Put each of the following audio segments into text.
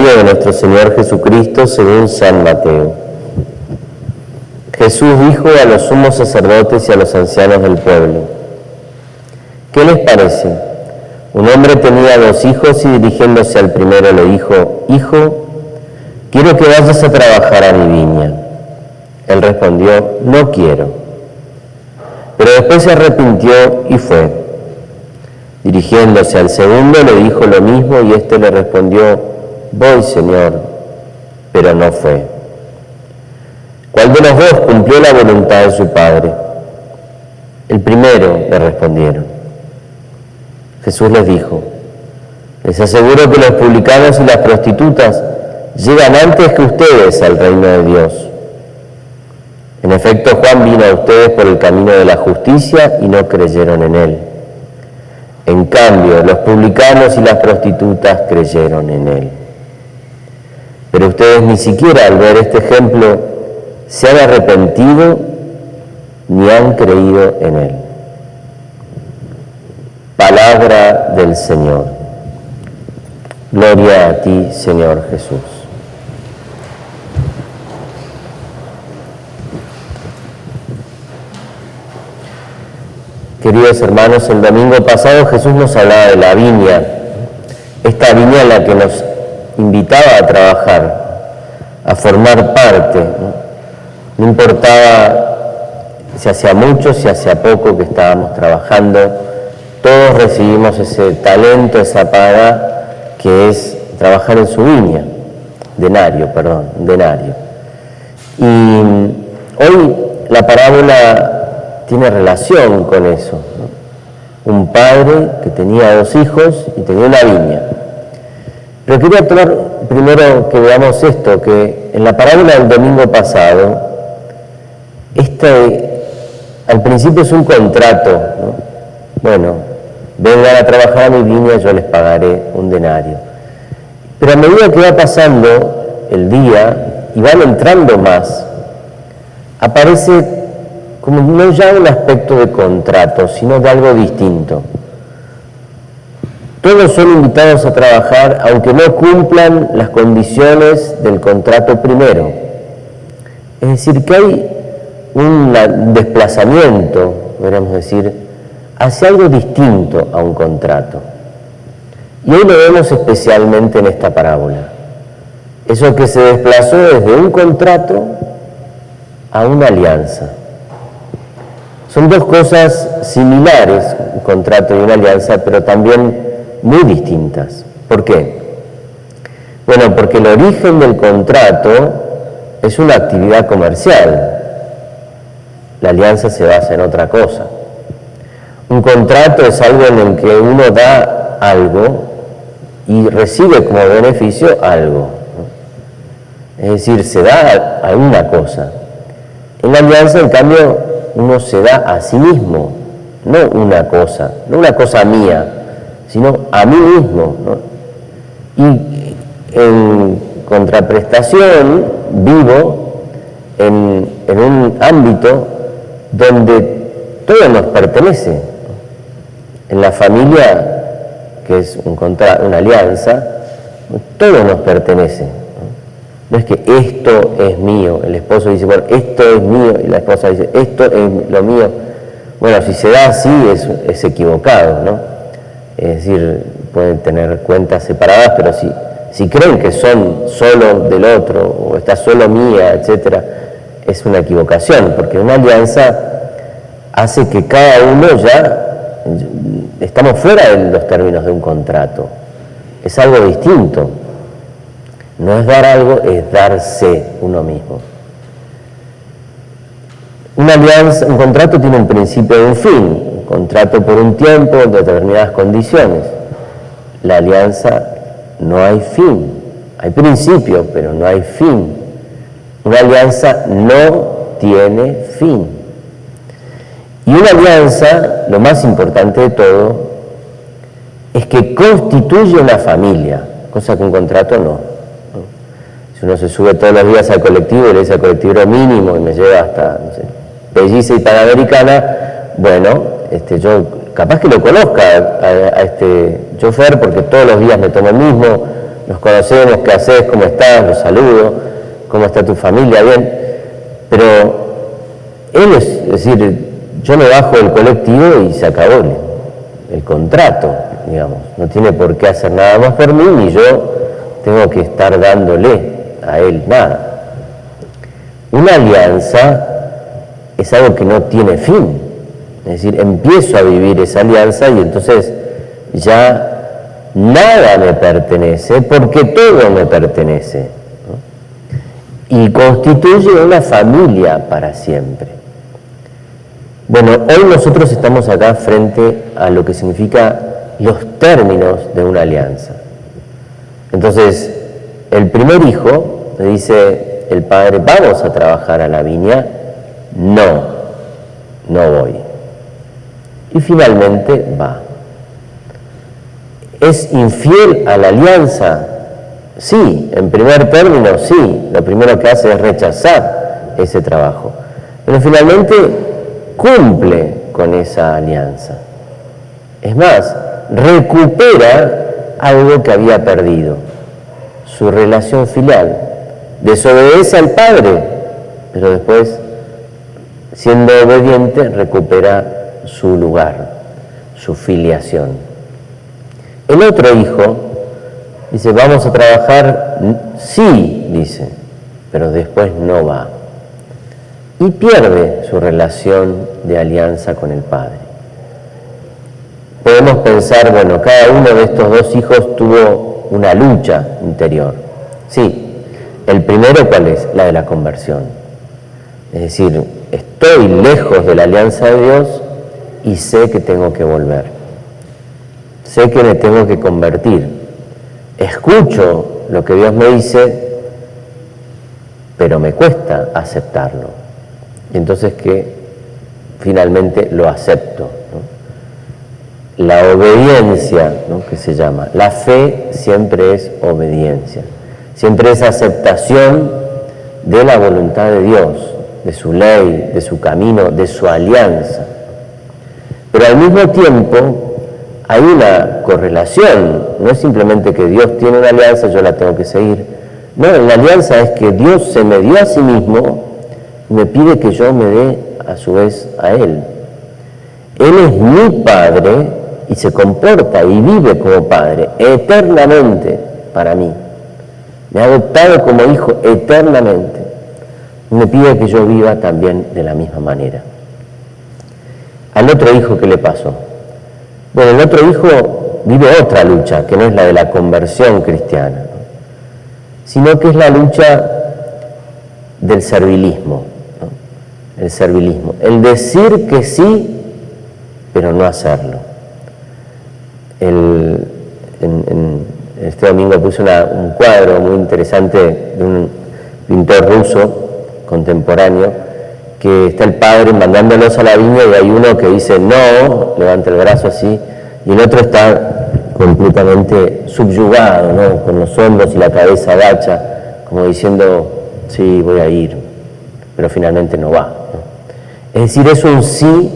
Evangelio de nuestro Señor Jesucristo según San Mateo. Jesús dijo a los sumos sacerdotes y a los ancianos del pueblo: ¿qué les parece? Un hombre tenía 2 hijos y dirigiéndose al primero le dijo: Hijo, quiero que vayas a trabajar a mi viña. Él respondió: no quiero. Pero después se arrepintió y fue. Dirigiéndose al segundo le dijo lo mismo y éste le respondió: voy, Señor, pero no fue. ¿Cuál de los 2 cumplió la voluntad de su padre? El primero, le respondieron. Jesús les dijo: les aseguro que los publicanos y las prostitutas llegan antes que ustedes al reino de Dios. En efecto, Juan vino a ustedes por el camino de la justicia y no creyeron en él. En cambio, los publicanos y las prostitutas creyeron en él. Pero ustedes ni siquiera al ver este ejemplo se han arrepentido ni han creído en él. Palabra del Señor. Gloria a ti, Señor Jesús. Queridos hermanos, el domingo pasado Jesús nos hablaba de la viña, esta viña en la que nos invitaba a trabajar, a formar parte. No importaba si hacía mucho, si hacía poco que estábamos trabajando, todos recibimos ese talento, esa paga que es trabajar en su viña, denario. Y hoy la parábola tiene relación con eso, ¿no? Un padre que tenía 2 hijos y tenía una viña. Pero quería tomar primero que veamos esto, que en la parábola del domingo pasado, al principio es un contrato, ¿no? Bueno, vengan a trabajar a mi viña, yo les pagaré un denario. Pero a medida que va pasando el día y van entrando más, aparece como no ya un aspecto de contrato, sino de algo distinto. Todos son invitados a trabajar aunque no cumplan las condiciones del contrato primero. Es decir, que hay un desplazamiento, podríamos decir, hacia algo distinto a un contrato. Y hoy lo vemos especialmente en esta parábola. Eso que se desplazó desde un contrato a una alianza. Son 2 cosas similares, un contrato y una alianza, pero también muy distintas. ¿Por qué? Bueno, porque el origen del contrato es una actividad comercial. La alianza se basa en otra cosa. Un contrato es algo en el que uno da algo y recibe como beneficio algo, ¿no? Es decir, se da alguna cosa. En la alianza, en cambio, uno se da a sí mismo, no una cosa mía, sino a mí mismo, ¿no? Y en contraprestación vivo en un ámbito donde todo nos pertenece. En la familia, que es una alianza, todo nos pertenece. No es que esto es mío, el esposo dice, bueno, esto es mío, y la esposa dice, esto es lo mío. Bueno, si se da así es equivocado, ¿no? Es decir, pueden tener cuentas separadas, pero si creen que son solo del otro, o está solo mía, etcétera, es una equivocación, porque una alianza hace que cada uno ya estamos fuera de los términos de un contrato. Es algo distinto. No es dar algo, es darse uno mismo. Una alianza, un contrato tiene un principio y un fin. Un contrato por un tiempo, en determinadas condiciones. La alianza no hay fin. Hay principio, pero no hay fin. Una alianza no tiene fin. Y una alianza, lo más importante de todo, es que constituye una familia, cosa que un contrato no. Si uno se sube todos los días al colectivo y le dice al colectivo mínimo y me lleva hasta, no sé, Pellice y Panamericana, bueno, yo capaz que lo conozca a este chofer porque todos los días me tomo el mismo, nos conocemos, ¿qué haces? ¿Cómo estás? Los saludo, ¿cómo está tu familia? Bien, pero él es decir, yo me bajo del colectivo y se acabó el contrato, digamos, no tiene por qué hacer nada más por mí, ni yo tengo que estar dándole a él nada. Una alianza es algo que no tiene fin, es decir, empiezo a vivir esa alianza y entonces ya nada me pertenece porque todo me pertenece, ¿no? Y constituye una familia para siempre. Bueno, hoy nosotros estamos acá frente a lo que significa los términos de una alianza. Entonces, el primer hijo le dice el padre, ¿vamos a trabajar a la viña? No voy. Y finalmente va. ¿Es infiel a la alianza? Sí, en primer término sí. Lo primero que hace es rechazar ese trabajo. Pero finalmente cumple con esa alianza. Es más, recupera algo que había perdido, su relación filial. Desobedece al padre, pero después, siendo obediente, recupera su lugar, su filiación. El otro hijo dice, vamos a trabajar, sí, dice, pero después no va. Y pierde su relación de alianza con el padre. Podemos pensar, bueno, cada uno de estos dos hijos tuvo una lucha interior. Sí, el primero, ¿cuál es? La de la conversión. Es decir, estoy lejos de la alianza de Dios y sé que tengo que volver. Sé que me tengo que convertir. Escucho lo que Dios me dice, pero me cuesta aceptarlo. Y entonces que finalmente lo acepto, ¿no? La obediencia, ¿no?, que se llama. La fe siempre es obediencia. Siempre es aceptación de la voluntad de Dios, de su ley, de su camino, de su alianza. Pero al mismo tiempo hay una correlación. No es simplemente que Dios tiene una alianza, yo la tengo que seguir. No, la alianza es que Dios se me dio a sí mismo y me pide que yo me dé a su vez a Él. Él es mi Padre y se comporta y vive como Padre eternamente para mí. Me ha adoptado como hijo eternamente. Y me pide que yo viva también de la misma manera. Al otro hijo, ¿qué le pasó? Bueno, el otro hijo vive otra lucha, que no es la de la conversión cristiana, ¿no?, sino que es la lucha del servilismo, ¿no? El servilismo, el decir que sí, pero no hacerlo. Este domingo puse un cuadro muy interesante de un pintor ruso contemporáneo, que está el padre mandándolos a la viña y hay uno que dice no, levanta el brazo así, y el otro está completamente subyugado, ¿no?, con los hombros y la cabeza agacha, como diciendo, sí, voy a ir, pero finalmente no va, ¿no? Es decir, es un sí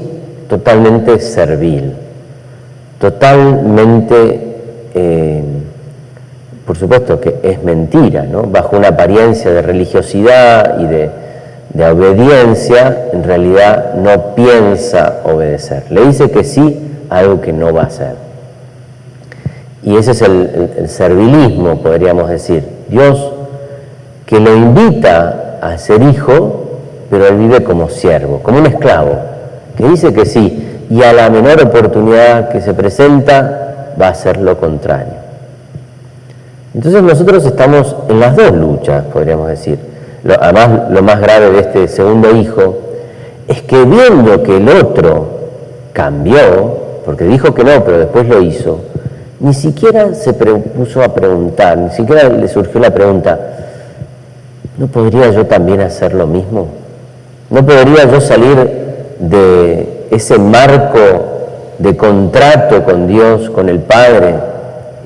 totalmente servil, totalmente, por supuesto que es mentira, ¿no?, bajo una apariencia de religiosidad y de obediencia, en realidad no piensa obedecer. Le dice que sí a algo que no va a hacer. Y ese es el servilismo, podríamos decir. Dios que lo invita a ser hijo, pero él vive como siervo, como un esclavo, que dice que sí, y a la menor oportunidad que se presenta va a hacer lo contrario. Entonces nosotros estamos en las dos luchas, podríamos decir. Además, lo más grave de este segundo hijo es que viendo que el otro cambió, porque dijo que no, pero después lo hizo, ni siquiera se puso a preguntar, ni siquiera le surgió la pregunta, ¿no podría yo también hacer lo mismo? ¿No podría yo salir de ese marco de contrato con Dios, con el Padre,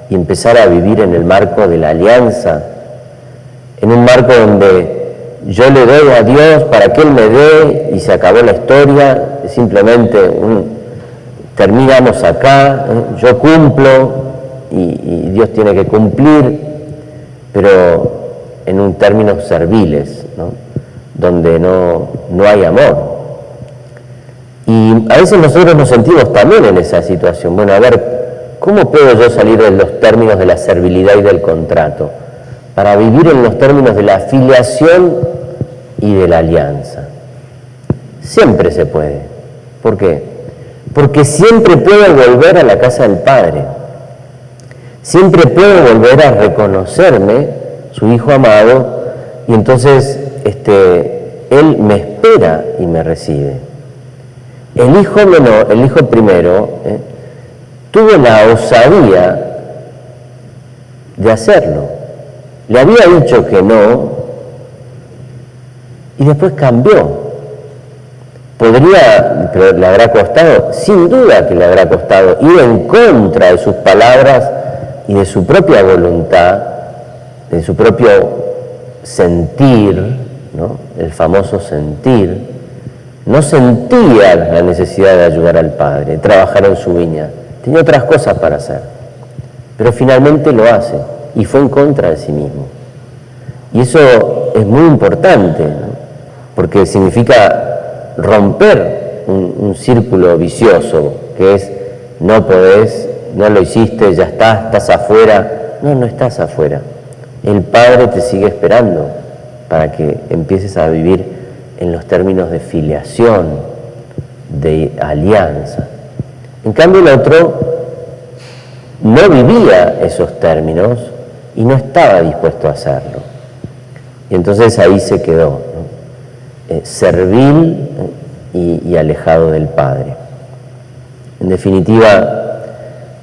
y empezar a vivir en el marco de la alianza? En un marco donde yo le doy a Dios para que Él me dé y se acabó la historia, simplemente terminamos acá, yo cumplo y Dios tiene que cumplir, pero en un términos serviles, ¿no? Donde no hay amor. Y a veces nosotros nos sentimos también en esa situación. Bueno, a ver, ¿cómo puedo yo salir de los términos de la servilidad y del contrato para vivir en los términos de la filiación y de la alianza? Siempre se puede. ¿Por qué? Porque siempre puedo volver a la casa del Padre. Siempre puedo volver a reconocerme su hijo amado, y entonces Él me espera y me recibe. El hijo menor, el hijo primero, tuvo la osadía de hacerlo. Le había dicho que no y después cambió. Pero le habrá costado, sin duda que le habrá costado, ir en contra de sus palabras y de su propia voluntad, de su propio sentir, ¿no? El famoso sentir. No sentía la necesidad de ayudar al Padre, de trabajar en su viña. Tenía otras cosas para hacer. Pero finalmente lo hace y fue en contra de sí mismo. Y eso es muy importante, ¿no? Porque significa romper un círculo vicioso, que es no podés, no lo hiciste, ya estás afuera. No estás afuera. El Padre te sigue esperando para que empieces a vivir en los términos de filiación, de alianza. En cambio el otro no vivía esos términos y no estaba dispuesto a hacerlo. Y entonces ahí se quedó, ¿no? Servil y alejado del Padre. En definitiva,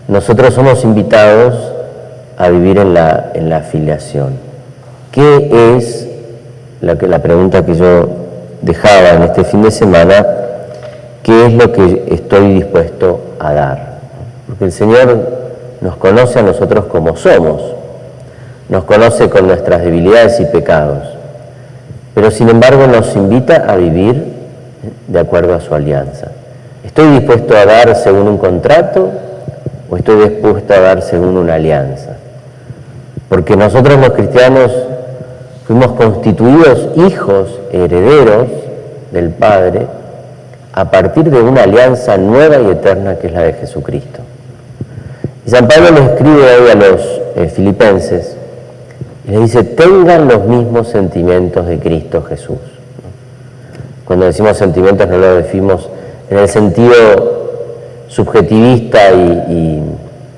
nosotros somos invitados a vivir en la filiación. ¿Qué es la pregunta que yo dejaba en este fin de semana? ¿Qué es lo que estoy dispuesto a dar? Porque el Señor nos conoce a nosotros como somos, nos conoce con nuestras debilidades y pecados, pero sin embargo nos invita a vivir de acuerdo a su alianza. ¿Estoy dispuesto a dar según un contrato o estoy dispuesto a dar según una alianza? Porque nosotros los cristianos fuimos constituidos hijos, herederos del Padre, a partir de una alianza nueva y eterna que es la de Jesucristo. Y San Pablo le escribe hoy a los filipenses y les dice: tengan los mismos sentimientos de Cristo Jesús. Cuando decimos sentimientos no lo decimos en el sentido subjetivista y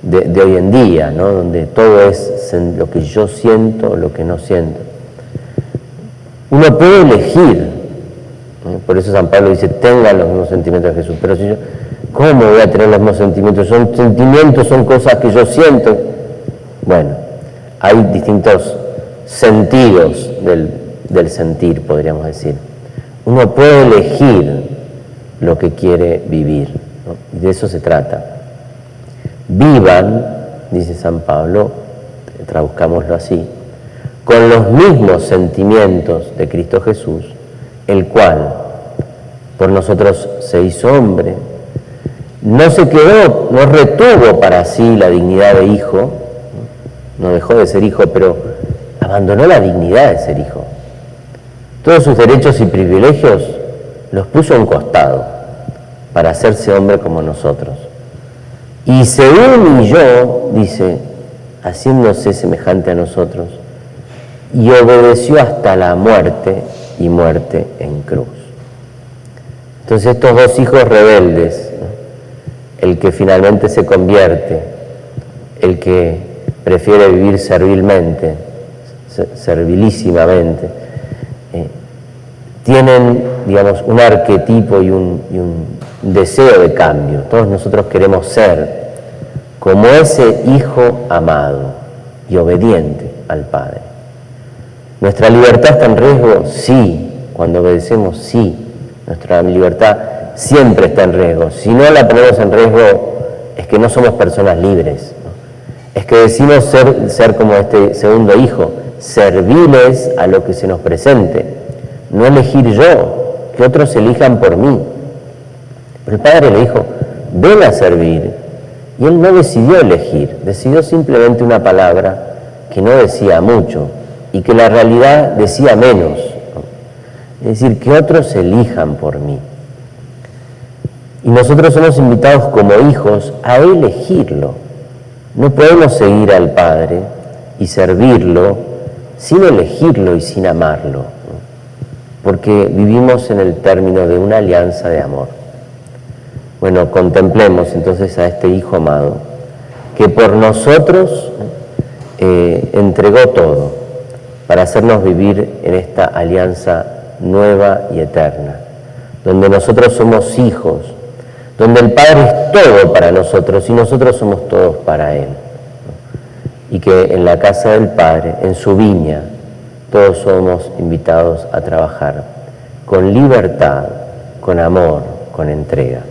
de hoy en día, ¿no? Donde todo es lo que yo siento o lo que no siento. Uno puede elegir, ¿no? Por eso San Pablo dice: tengan los mismos sentimientos de Jesús. Pero si yo, ¿cómo voy a tener los mismos sentimientos? Son sentimientos, son cosas que yo siento. Bueno, hay distintos sentidos del sentir, podríamos decir. Uno puede elegir lo que quiere vivir, ¿no? Y de eso se trata. Vivan, dice San Pablo, traduzcámoslo así, con los mismos sentimientos de Cristo Jesús, el cual por nosotros se hizo hombre, no se quedó, no retuvo para sí la dignidad de hijo, no dejó de ser hijo, pero abandonó la dignidad de ser hijo. Todos sus derechos y privilegios los puso a un costado para hacerse hombre como nosotros. Y se humilló, dice, haciéndose semejante a nosotros, y obedeció hasta la muerte, y muerte en cruz. Entonces estos dos hijos rebeldes, ¿no? El que finalmente se convierte, el que prefiere vivir servilmente, servilísimamente, tienen, digamos, un arquetipo y un deseo de cambio. Todos nosotros queremos ser como ese hijo amado y obediente al Padre. ¿Nuestra libertad está en riesgo? Sí. Cuando obedecemos, sí. Nuestra libertad siempre está en riesgo. Si no la ponemos en riesgo, es que no somos personas libres, ¿no? Es que decimos ser como este segundo hijo, serviles a lo que se nos presente, no elegir yo, que otros elijan por mí. Pero el Padre le dijo: ven a servir. Y él no decidió elegir, decidió simplemente una palabra que no decía mucho y que la realidad decía menos, ¿no? Es decir, que otros elijan por mí. Y nosotros somos invitados como hijos a elegirlo. No podemos seguir al Padre y servirlo sin elegirlo y sin amarlo, ¿no? Porque vivimos en el término de una alianza de amor. Bueno, contemplemos entonces a este Hijo amado, que por nosotros entregó todo para hacernos vivir en esta alianza nueva y eterna, donde nosotros somos hijos, donde el Padre es todo para nosotros y nosotros somos todos para Él. Y que en la casa del Padre, en su viña, todos somos invitados a trabajar con libertad, con amor, con entrega.